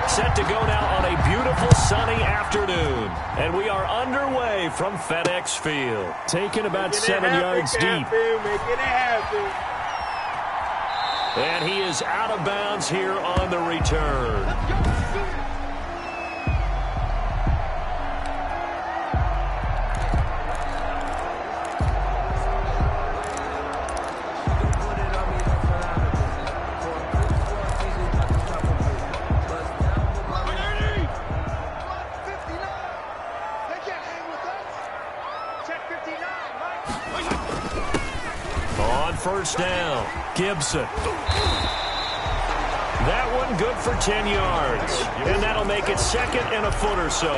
Set to go now on a beautiful sunny afternoon. And we are underway from FedEx Field. Taken about 7 yards deep. And he is out of bounds here on the return. First down, Gibson. That one good for 10 yards. And that'll make it second and a foot or so.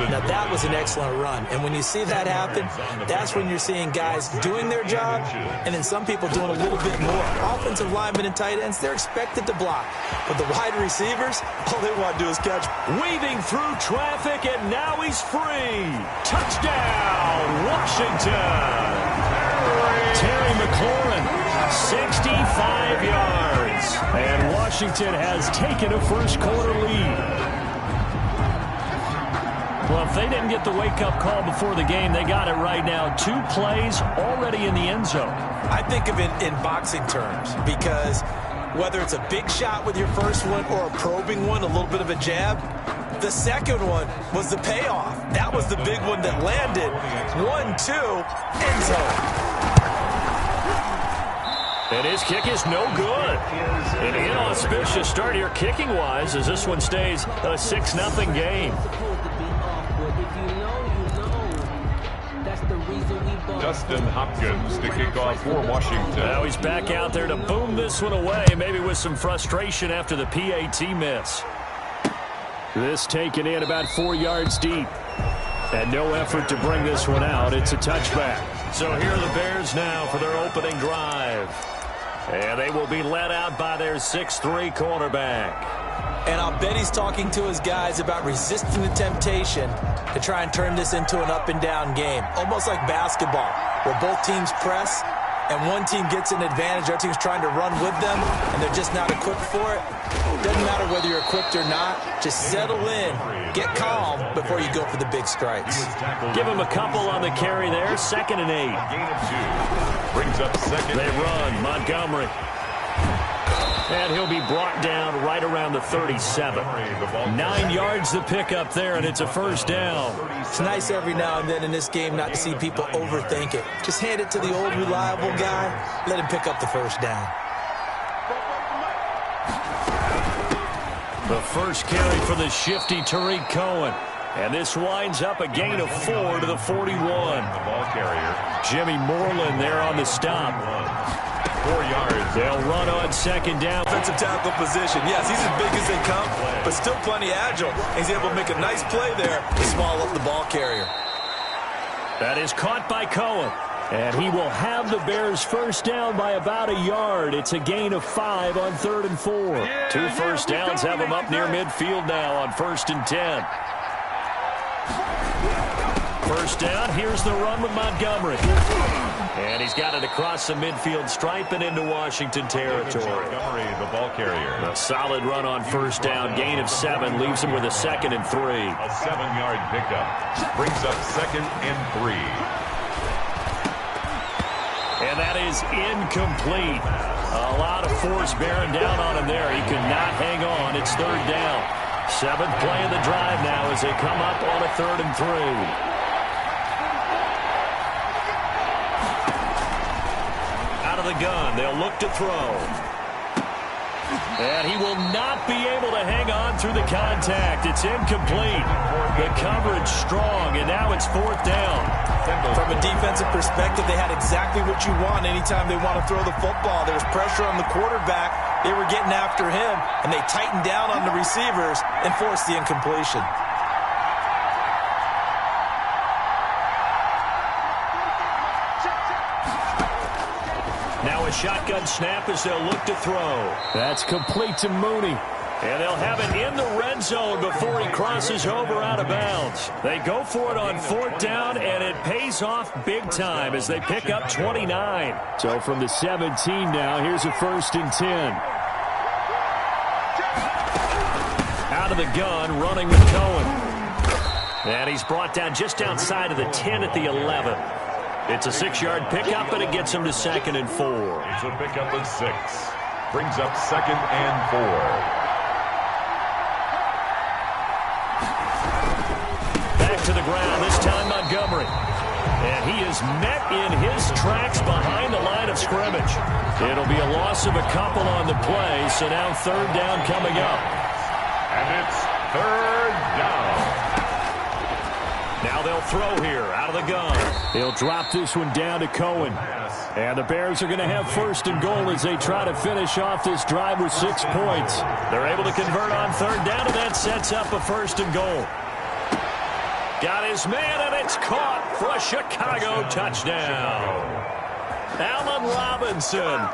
Now that was an excellent run. And when you see that happen, that's when you're seeing guys doing their job and then some people doing a little bit more. Offensive linemen and tight ends, they're expected to block. But the wide receivers, all they want to do is catch. Weaving through traffic, and now he's free. Touchdown, Washington. Terry McLaurin, 65 yards. And Washington has taken a first-quarter lead. Well, if they didn't get the wake-up call before the game, they got it right now. 2 plays already in the end zone. I think of it in boxing terms because whether it's a big shot with your first one or a probing one, a little bit of a jab, the second one was the payoff. That was the big one that landed. 1-2, end zone. And his kick is no good. An inauspicious start here kicking-wise as this one stays a 6-0 game. Dustin Hopkins to kick off for Washington. Now he's back out there to boom this one away, maybe with some frustration after the PAT miss. This taken in about 4 yards deep. And no effort to bring this one out. It's a touchback. So here are the Bears now for their opening drive. And they will be led out by their 6'3" cornerback. And I'll bet he's talking to his guys about resisting the temptation to try and turn this into an up-and-down game. Almost like basketball, where both teams press, and one team gets an advantage, other team's trying to run with them, and they're just not equipped for it. Doesn't matter whether you're equipped or not. Just settle in, get calm before you go for the big strikes. Give him a couple on the carry there, 2nd and 8. Gain of 2. Brings up second. They run, Montgomery. And he'll be brought down right around the 37. 9 yards to pick up there, and it's a first down. It's nice every now and then in this game not to see people overthink it. Just hand it to the old reliable guy, let him pick up the first down. The first carry for the shifty Tariq Cohen. And this winds up a gain of 4 to the 41. The ball carrier. Jimmy Moreland there on the stop. 4 yards. They'll run on 2nd down. Offensive tackle position. Yes, he's as big as they come, but still plenty agile. He's able to make a nice play there to small up the ball carrier. That is caught by Cohen. And he will have the Bears first down by about a yard. It's a gain of 5 on 3rd and 4. 2 first downs have him up near midfield now on 1st and 10. First down, here's the run with Montgomery. And he's got it across the midfield stripe and into Washington territory. Montgomery, the ball carrier. A solid run on first down, gain of 7, leaves him with a 2nd and 3. A 7-yard pickup. Brings up 2nd and 3. And that is incomplete. A lot of force bearing down on him there. He could not hang on. It's 3rd down. 7th play of the drive now as they come up on a 3rd and 3. Out of the gun, they'll look to throw. And he will not be able to hang on through the contact. It's incomplete. The coverage strong, and now it's 4th down. From a defensive perspective, they had exactly what you want anytime they want to throw the football. There was pressure on the quarterback. They were getting after him, and they tightened down on the receivers and forced the incompletion. Now a shotgun snap as they'll look to throw. That's complete to Mooney. And they'll have it in the red zone before he crosses over out of bounds. They go for it on 4th down, and it pays off big time as they pick up 29. So from the 17 now, here's a 1st and 10. out of the gun, running with Cohen. And he's brought down just outside of the 10 at the 11. It's a 6-yard pickup, and it gets him to 2nd and 4. It's a pickup of 6. Brings up 2nd and 4. Back to the ground, this time Montgomery. And he is met in his tracks behind the line of scrimmage. It'll be a loss of a couple on the play, so now 3rd down coming up. And it's 3rd down. Now they'll throw here out of the gun. He'll drop this one down to Cohen. And the Bears are going to have 1st and goal as they try to finish off this drive with 6 points. They're able to convert on 3rd down, and that sets up a 1st and goal. Got his man, and it's caught for a Chicago touchdown. Allen Robinson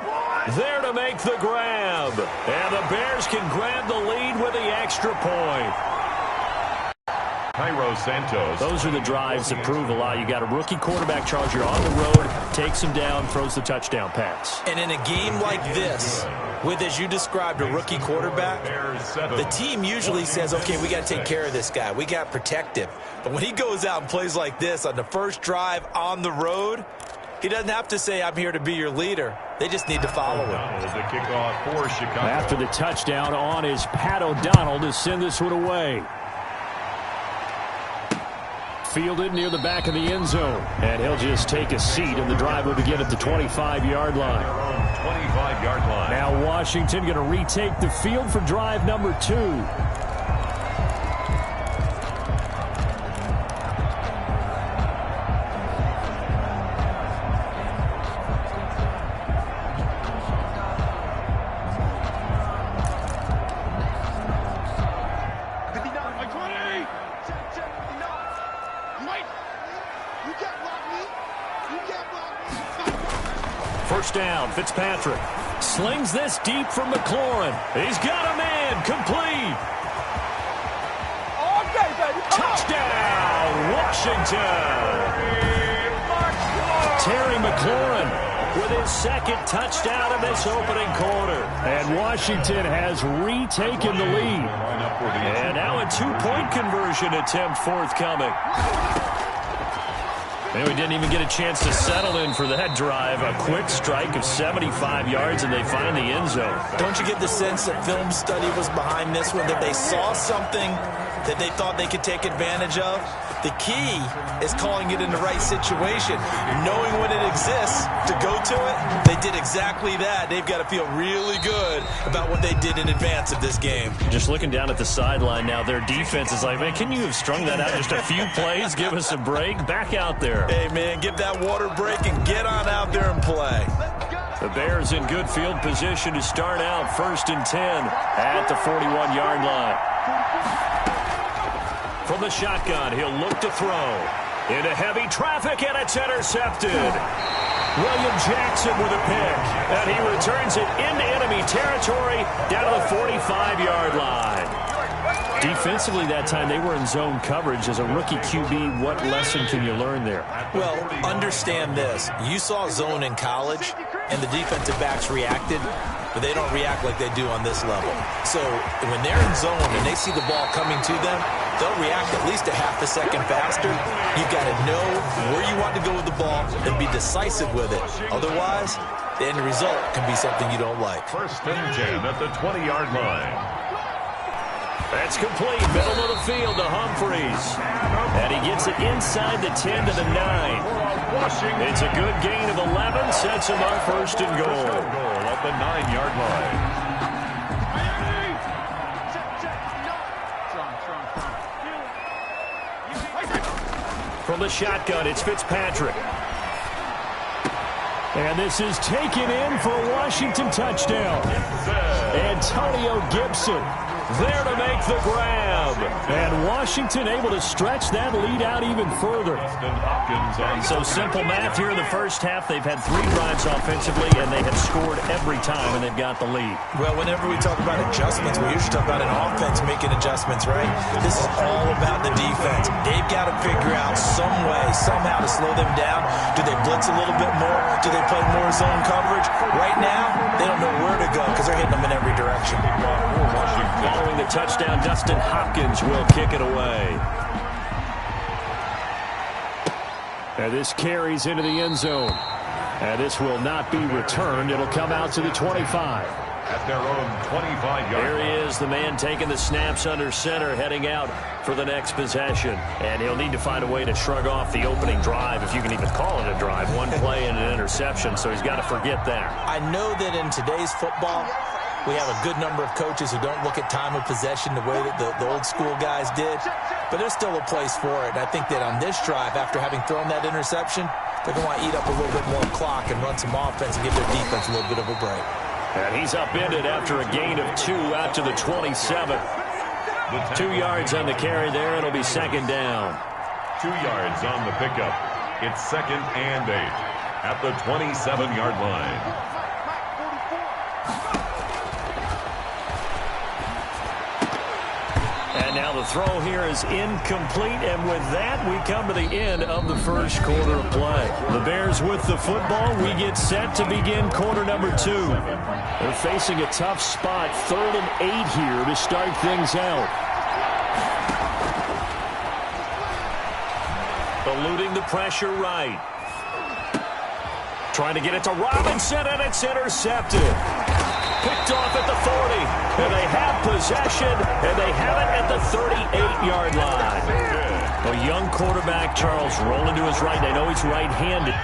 there to make the grab. And the Bears can grab the lead with the extra point. Cairo Santos. Those are the drives that prove a lot. You got a rookie quarterback Charger on the road, takes him down, throws the touchdown pass. And in a game like this, with, as you described, a rookie quarterback, the team usually says, okay, we got to take care of this guy. We got to protect him. But when he goes out and plays like this on the first drive on the road, he doesn't have to say, I'm here to be your leader. They just need to follow him. The kickoff for Chicago. After the touchdown on is Pat O'Donnell to send this one away. Fielded near the back of the end zone. And he'll just take a seat, and the drive will begin at the 25-yard line. 25-yard line. Now Washington going to retake the field for drive number 2. First down, Fitzpatrick slings this deep from McLaurin. He's got a man, complete. Okay, baby. Touchdown, Washington. Terry McLaurin with his 2nd touchdown in this opening quarter. And Washington has retaken the lead. And now a 2-point conversion attempt forthcoming. And we didn't even get a chance to settle in for that drive. A quick strike of 75 yards, and they find the end zone. Don't you get the sense that film study was behind this one, that they saw something that they thought they could take advantage of? The key is calling it in the right situation, knowing when it exists to go to it. They did exactly that. They've got to feel really good about what they did in advance of this game. Just looking down at the sideline now, their defense is like, man, can you have strung that out just a few plays? Give us a break. Back out there. Hey, man, give that water break and get on out there and play. The Bears in good field position to start out 1st and 10 at the 41-yard line. From the shotgun, he'll look to throw. Into heavy traffic, and it's intercepted. William Jackson with a pick, and he returns it into enemy territory down to the 45-yard line. Defensively that time, they were in zone coverage. As a rookie QB, what lesson can you learn there? Well, understand this. You saw zone in college, and the defensive backs reacted, but they don't react like they do on this level. So when they're in zone and they see the ball coming to them, they'll react at least a half a second faster. You've got to know where you want to go with the ball and be decisive with it. Otherwise, the end result can be something you don't like. 1st and 10 at the 20-yard line. That's complete. Middle of the field to Humphreys. And he gets it inside the 10 to the 9. It's a good gain of 11. Sets him up 1st and goal. At the 9-yard line. From the shotgun, it's Fitzpatrick. And this is taken in for a Washington touchdown. Antonio Gibson there to make the grab. And Washington able to stretch that lead out even further. So simple math here in the first half. They've had 3 drives offensively, and they have scored every time, and they've got the lead. Well, whenever we talk about adjustments, we usually talk about an offense making adjustments, right? This is all about the defense. They've got to figure out some way, somehow to slow them down. Do they blitz a little bit more? Do they play more zone coverage? Right now, they don't know where to go because they're hitting them in every direction. Following the touchdown. Dustin Hopkins will kick it away. And this carries into the end zone. And this will not be returned. It'll come out to the 25. At their own 25-yard line. There he is, the man taking the snaps under center, heading out for the next possession. And he'll need to find a way to shrug off the opening drive, if you can even call it a drive. One play and an interception, so he's got to forget that. I know that in today's football, we have a good number of coaches who don't look at time of possession the way that the old school guys did. But there's still a place for it. And I think that on this drive, after having thrown that interception, they're going to want to eat up a little bit more clock and run some offense and give their defense a little bit of a break. And he's upended after a gain of 2 out to the 27. 2 yards on the carry there. It'll be second down. 2 yards on the pickup. It's 2nd and 8 at the 27-yard line. And now the throw here is incomplete, and with that, we come to the end of the first quarter of play. The Bears with the football. We get set to begin quarter number 2. They're facing a tough spot, 3rd and 8 here to start things out. Eluding the pressure right. Trying to get it to Robinson, and it's intercepted. Picked off at the 40, and they have possession, and they have it at the 38-yard line. A young quarterback, Charles, rolling to his right. They know he's right-handed.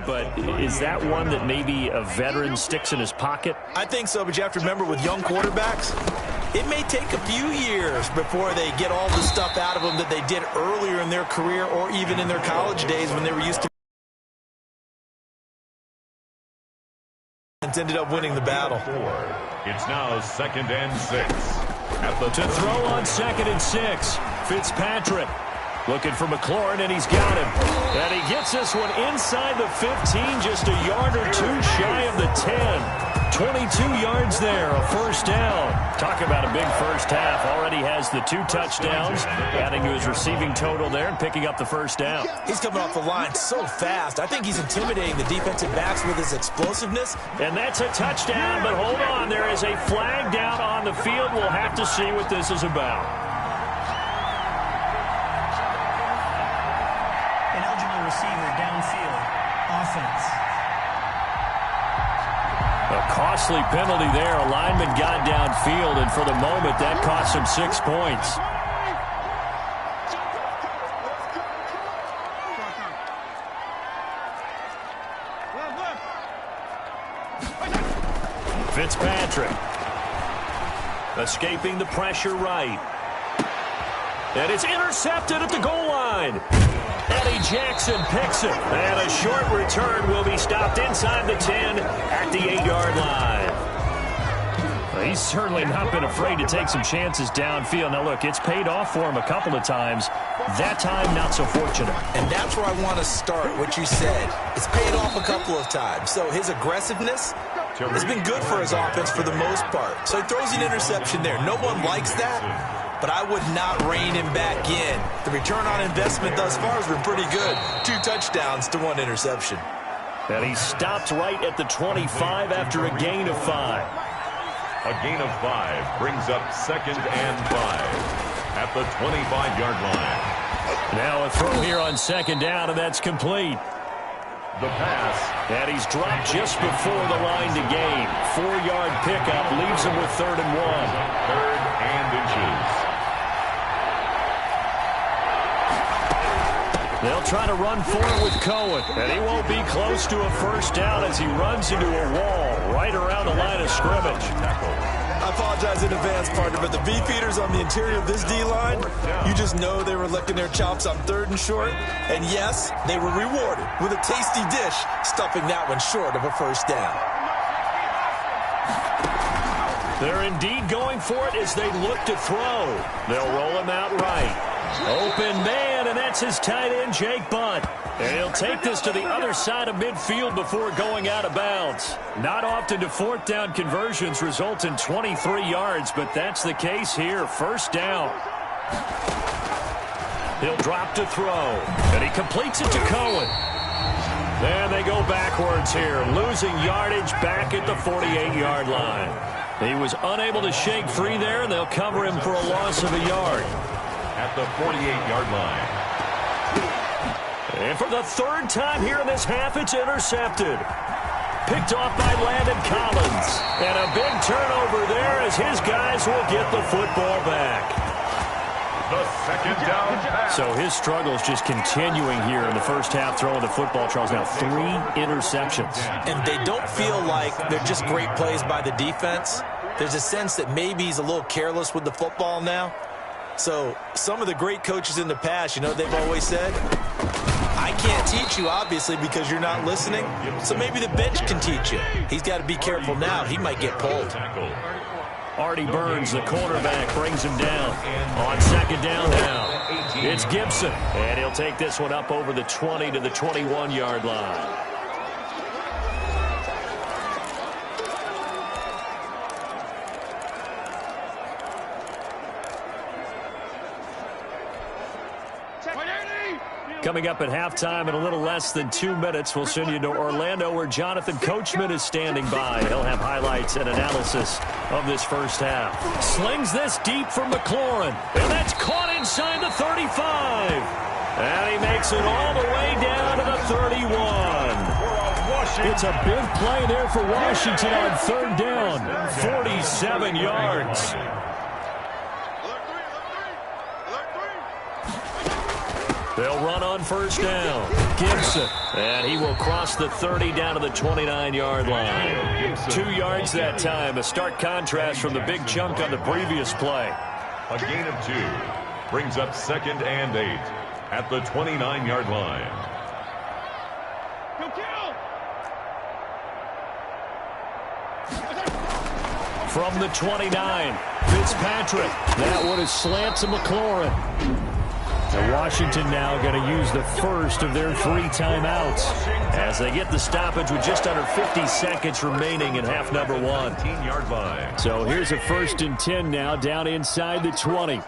But is that one that maybe a veteran sticks in his pocket? I think so, but you have to remember with young quarterbacks, it may take a few years before they get all the stuff out of them that they did earlier in their career or even in their college days when they were used to and ended up winning the battle. It's now 2nd and 6. To throw on 2nd and 6, Fitzpatrick. Looking for McLaurin, and he's got him. And he gets this one inside the 15, just a yard or 2 shy of the 10. 22 yards there, a first down. Talk about a big first half. Already has the 2 touchdowns, adding to his receiving total there and picking up the first down. He's coming off the line so fast. I think he's intimidating the defensive backs with his explosiveness. And that's a touchdown, but hold on. There is a flag down on the field. We'll have to see what this is about. Receiver downfield. Offense. A costly penalty there. A lineman got downfield, and for the moment, that cost him 6 points. Fitzpatrick. Escaping the pressure right. And it's intercepted at the goal line. Eddie Jackson picks it, and a short return will be stopped inside the 10 at the 8-yard line. Well, he's certainly not been afraid to take some chances downfield. Now, look, it's paid off for him a couple of times. That time, not so fortunate. And that's where I want to start, what you said. It's paid off a couple of times. So his aggressiveness has been good for his offense for the most part. So he throws an interception there. No one likes that. But I would not rein him back in. The return on investment thus far has been pretty good. 2 touchdowns to 1 interception. And he stopped right at the 25 after a gain of 5. A gain of 5 brings up 2nd and 5 at the 25-yard line. Now a throw here on 2nd down, and that's complete. The pass. And he's dropped just before the line to gain. 4-yard pickup leaves him with 3rd and 1. 3rd and inches. They'll try to run for it with Cohen, and he won't be close to a first down as he runs into a wall right around the line of scrimmage. I apologize in advance, partner, but the beefeaters on the interior of this D-line, you just know they were licking their chops on 3rd and short. And yes, they were rewarded with a tasty dish, stuffing that one short of a first down. They're indeed going for it as they look to throw. They'll roll him out right. Open man, and that's his tight end, Jake Butt. And he'll take this to the other side of midfield before going out of bounds. Not often do fourth down conversions result in 23 yards, but that's the case here. First down. He'll drop to throw, and he completes it to Cohen. And they go backwards here, losing yardage back at the 48-yard line. He was unable to shake free there, and they'll cover him for a loss of a yard. At the 48-yard line. And for the third time here in this half, it's intercepted. Picked off by Landon Collins. And a big turnover there as his guys will get the football back. The second down pass. So his struggles just continuing here in the first half, throwing the football, Charles. Now 3 interceptions. And they don't feel like they're just great plays by the defense. There's a sense that maybe he's a little careless with the football now. So some of the great coaches in the past, you know, they've always said, I can't teach you, obviously, because you're not listening. So maybe the bench can teach you. He's got to be careful now. He might get pulled. Artie Burns, the cornerback, brings him down. On second down now, it's Gibson. And he'll take this one up over the 20 to the 21-yard line. Coming up at halftime in a little less than 2 minutes, we'll send you to Orlando where Jonathan Coachman is standing by. He'll have highlights and analysis of this first half. Slings this deep for McLaurin, and that's caught inside the 35. And he makes it all the way down to the 31. It's a big play there for Washington on third down, 47 yards. They'll run on first down. Gibson. And he will cross the 30 down to the 29-yard line. 2 yards that time. A stark contrast from the big chunk on the previous play. A gain of 2 brings up second and 8 at the 29-yard line. From the 29, Fitzpatrick. That one is slant to McLaurin. And Washington now going to use the first of their 3 timeouts as they get the stoppage with just under 50 seconds remaining in half number 1. 15-yard line. So here's a 1st and 10 now down inside the 20.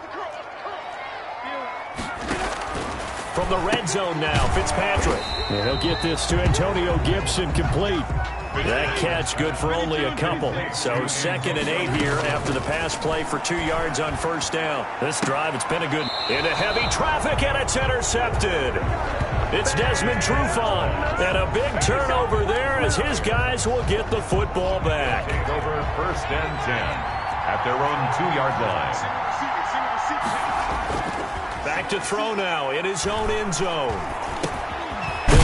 From the red zone now, Fitzpatrick. And he'll get this to Antonio Gibson complete. That catch good for only a couple. So 2nd and 8 here after the pass play for 2 yards on first down. This drive, it's been a good into heavy traffic, and it's intercepted. It's Desmond Trufant. And a big turnover there as his guys will get the football back. Over 1st and 10 at their own 2-yard line. Back to throw now in his own end zone.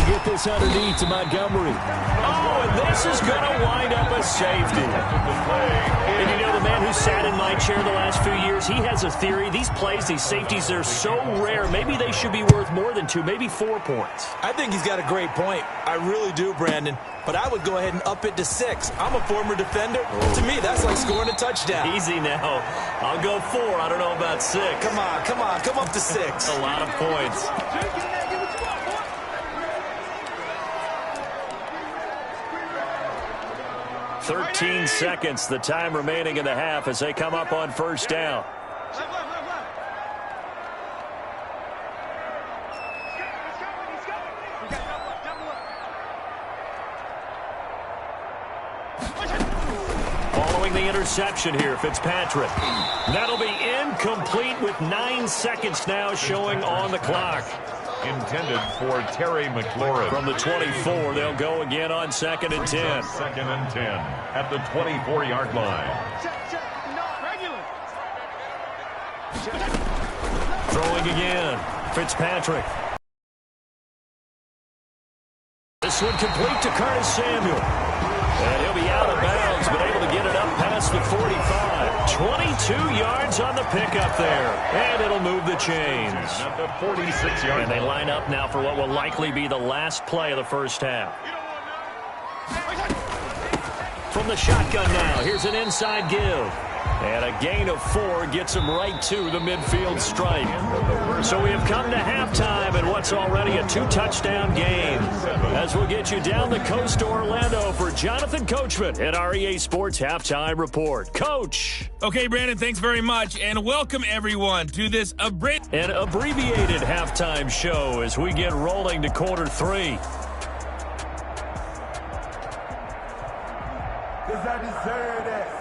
Get this underneath to Montgomery. Oh, and this is going to wind up a safety. And you know, the man who sat in my chair the last few years, he has a theory. These plays, these safeties, they're so rare. Maybe they should be worth more than 2, maybe 4 points. I think he's got a great point. I really do, Brandon. But I would go ahead and up it to 6. I'm a former defender. To me, that's like scoring a touchdown. Easy now. I'll go 4. I don't know about 6. Come on, come on. Come up to 6. A lot of points. 13 seconds, the time remaining in the half as they come up on first down. Following the interception here, Fitzpatrick. That'll be incomplete with 9 seconds now showing on the clock. Intended for Terry McLaurin. From the 24, they'll go again on 2nd and 10. 2nd and 10 at the 24-yard line. Throwing again, Fitzpatrick. This one complete to Curtis Samuel. And he'll be out of bounds, but able to get it up past the 45. 22 yards on the pickup there. And it'll move the chains. At the 46-yard line. And they line up now for what will likely be the last play of the first half. From the shotgun now, here's an inside give. And a A gain of 4 gets him right to the midfield stripe. So we have come to halftime in what's already a 2-touchdown game. As we'll get you down the coast to Orlando for Jonathan Coachman at our EA Sports Halftime Report. Coach. Okay, Brandon, thanks very much, and welcome everyone to this an abbreviated halftime show as we get rolling to quarter 3. Because I deserve that.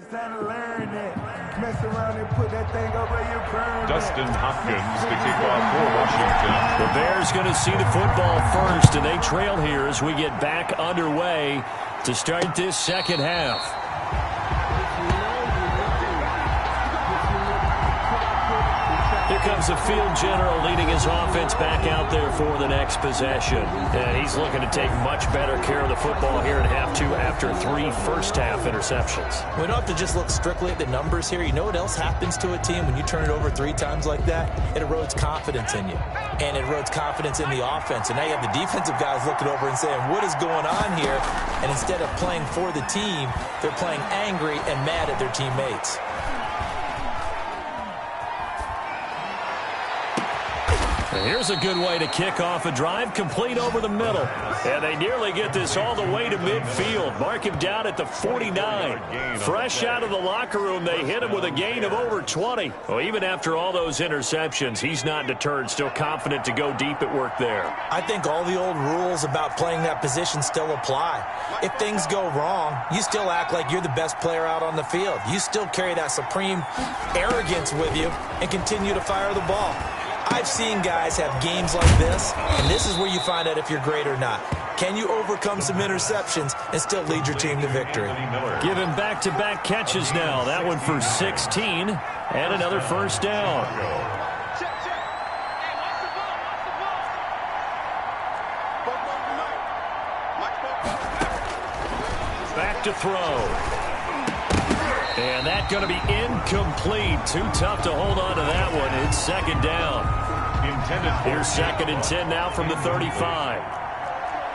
It's time to learn that. Mess around and put that thing over your burn. Dustin Hopkins to kick off for Washington. The Bears going to see the football first, and they trail here as we get back underway to start this second half. Here comes the field general leading his offense back out there for the next possession. And he's looking to take much better care of the football here in half two after 3 first-half interceptions. We don't have to just look strictly at the numbers here. You know what else happens to a team when you turn it over 3 times like that? It erodes confidence in you. And it erodes confidence in the offense. And now you have the defensive guys looking over and saying, what is going on here? And instead of playing for the team, they're playing angry and mad at their teammates. Here's a good way to kick off a drive, complete over the middle. And they nearly get this all the way to midfield. Mark him down at the 49. Fresh out of the locker room, they hit him with a gain of over 20. Well, even after all those interceptions, he's not deterred, still confident to go deep at work there. I think all the old rules about playing that position still apply. If things go wrong, you still act like you're the best player out on the field. You still carry that supreme arrogance with you and continue to fire the ball. I've seen guys have games like this, and this is where you find out if you're great or not. Can you overcome some interceptions and still lead your team to victory? Give him back-to-back catches now. That one for 16 and another first down. Back to throw. And that's going to be incomplete. Too tough to hold on to that one. It's second down. Here's second and 10 now from the 35.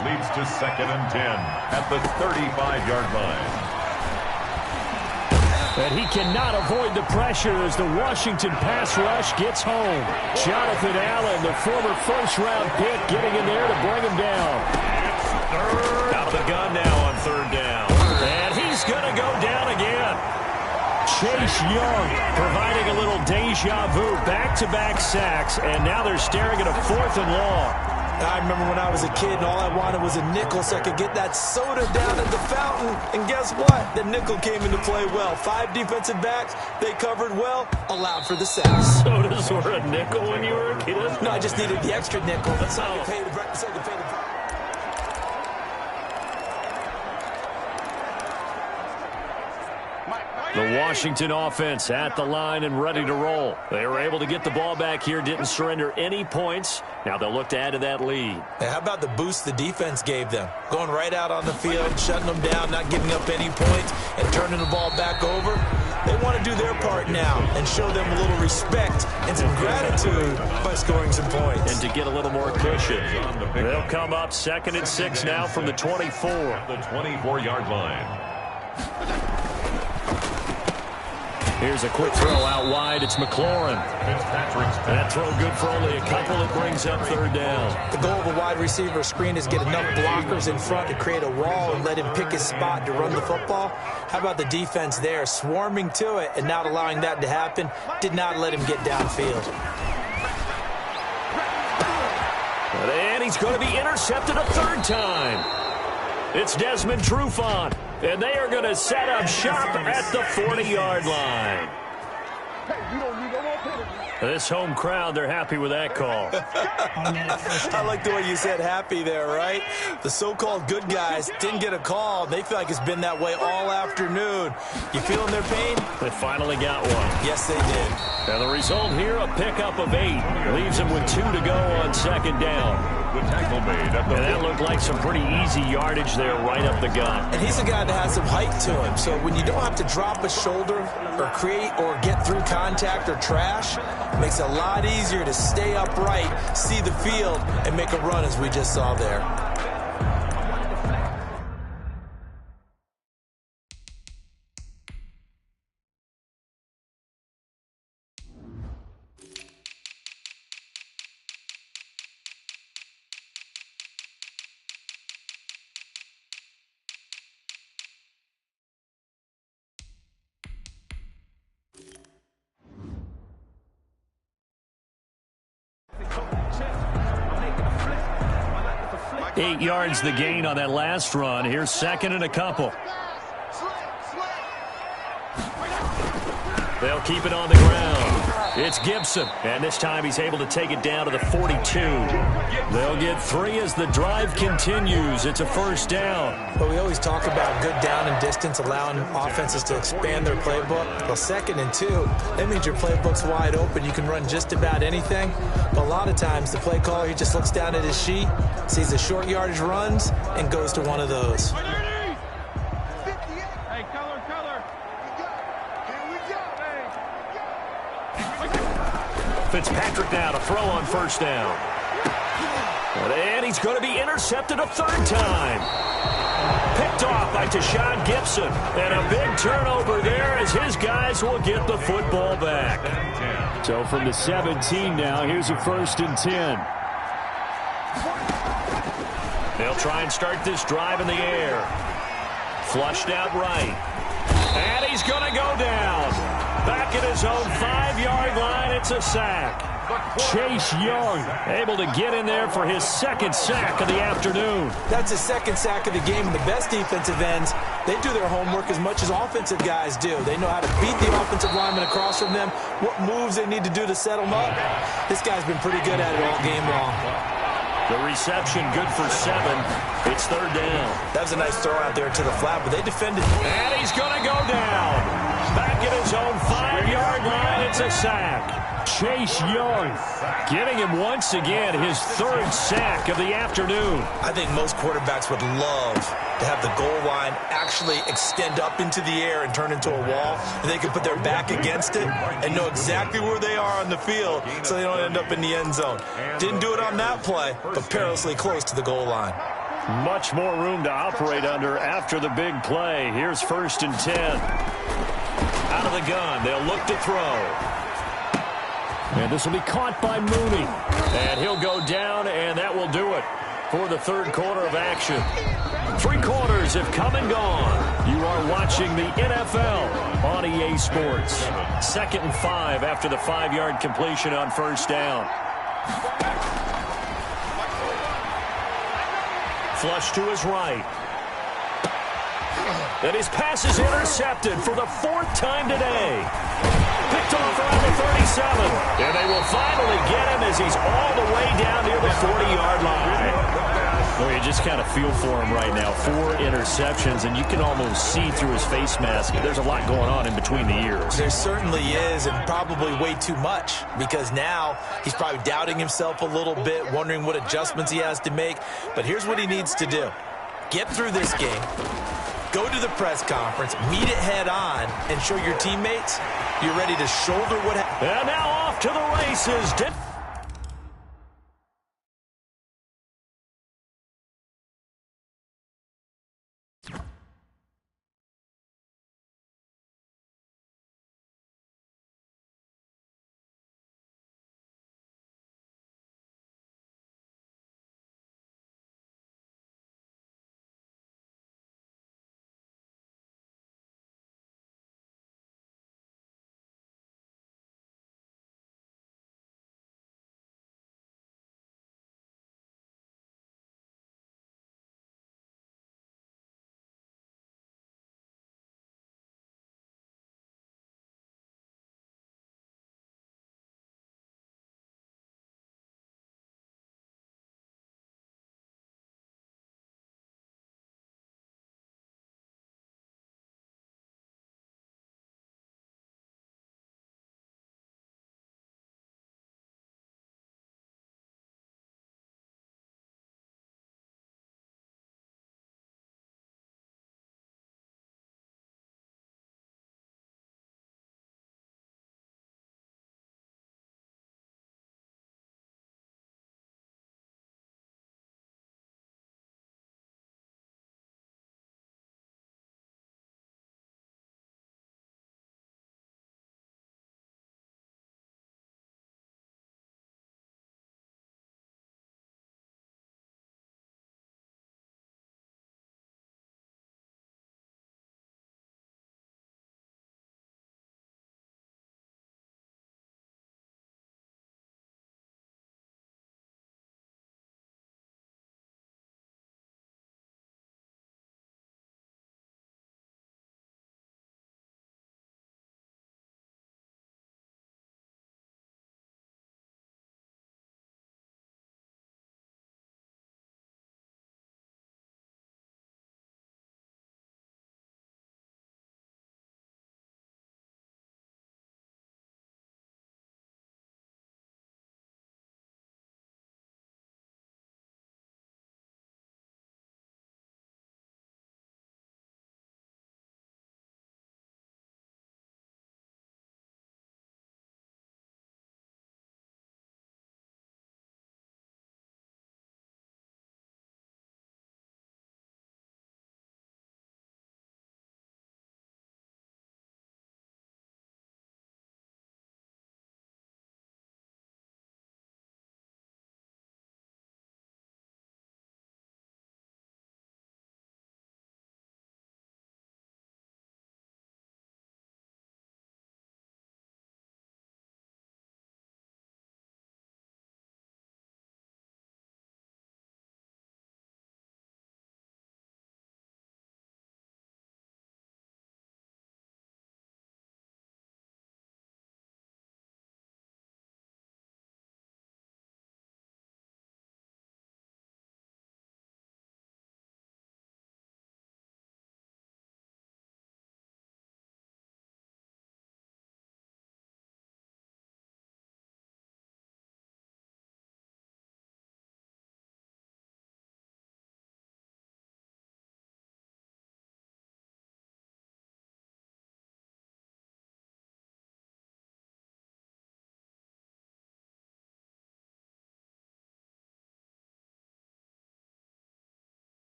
Leads to second and 10 at the 35-yard line. And he cannot avoid the pressure as the Washington pass rush gets home. Jonathan Allen, the former first-round pick, getting in there to bring him down. Out of the gun now on third down. And he's going to go down again. Chase Young providing a little deja vu, back-to-back sacks, and now they're staring at a 4th and long. I remember when I was a kid and all I wanted was a nickel so I could get that soda down at the fountain. And guess what? The nickel came into play well. 5 defensive backs, they covered well, allowed for the sacks. Sodas were a nickel when you were a kid? No, I just needed the extra nickel. So I could pay the breakfast, so I could pay the price. The Washington offense at the line and ready to roll. They were able to get the ball back here, didn't surrender any points. Now they'll look to add to that lead. Hey, how about the boost the defense gave them? Going right out on the field, shutting them down, not giving up any points, and turning the ball back over. They want to do their part now and show them a little respect and some gratitude by scoring some points. And to get a little more cushion. They'll come up second and 6 now from the 24. The 24-yard line. Here's a quick throw out wide. It's McLaurin. That throw good for only a couple. It brings up third down. The goal of a wide receiver screen is get enough blockers in front to create a wall and let him pick his spot to run the football. How about the defense there, swarming to it and not allowing that to happen? Did not let him get downfield. And he's going to be intercepted a 3rd time. It's Desmond Trufant. And they are going to set up shop at the 40-yard line. This home crowd, they're happy with that call. I like the way you said happy there, right? The so-called good guys didn't get a call. They feel like it's been that way all afternoon. You feeling their pain? They finally got one. Yes, they did. And the result here, a pickup of 8. Leaves them with 2 to go on second down. The tackle made at the And that looked like some pretty easy yardage there right up the gut. And he's a guy that has some height to him. So when you don't have to drop a shoulder or create or get through contact or trash, it makes it a lot easier to stay upright, see the field, and make a run as we just saw there. Eight yards the gain on that last run. Here's second and a couple. They'll keep it on the ground. It's Gibson, and this time he's able to take it down to the 42. They'll get 3 as the drive continues. It's a first down. But we always talk about good down and distance, allowing offenses to expand their playbook. Well, 2nd and 2, that means your playbook's wide open. You can run just about anything. But a lot of times, the play caller, he just looks down at his sheet, sees the short yardage runs, and goes to one of those. Fitzpatrick now to throw on first down. And he's going to be intercepted a 3rd time. Picked off by Tashawn Gibson. And a big turnover there as his guys will get the football back. So from the 17 now, here's a 1st and 10. They'll try and start this drive in the air. Flushed out right. And he's going to go down. Back at his own 5-yard line, it's a sack. Chase Young able to get in there for his 2nd sack of the afternoon. That's his 2nd sack of the game, and the best defensive ends, they do their homework as much as offensive guys do. They know how to beat the offensive lineman across from them, what moves they need to do to set them up. This guy's been pretty good at it all game long. The reception good for 7. It's 3rd down. That was a nice throw out there to the flat, but they defended. And he's going to go down. Back at his own 5-yard line, it's a sack. Chase Young getting him once again his 3rd sack of the afternoon. I think most quarterbacks would love to have the goal line actually extend up into the air and turn into a wall, and they can put their back against it and know exactly where they are on the field so they don't end up in the end zone. Didn't do it on that play, but perilously close to the goal line. Much more room to operate under after the big play. Here's 1st and 10. Out of the gun, they'll look to throw. And this will be caught by Mooney. And he'll go down, and that will do it for the 3rd quarter of action. 3 quarters have come and gone. You are watching the NFL on EA Sports. 2nd and 5 after the 5-yard completion on first down. Flush to his right. And his pass is intercepted for the 4th time today. Picked off around the 37. And they will finally get him as he's all the way down near the 40-yard line. Well, you just kind of feel for him right now. 4 interceptions, and you can almost see through his face mask. There's a lot going on in between the ears. There certainly is, and probably way too much, because now he's probably doubting himself a little bit, wondering what adjustments he has to make. But here's what he needs to do. Get through this game, go to the press conference, meet it head on, and show your teammates you're ready to shoulder what happened. And now off to the races.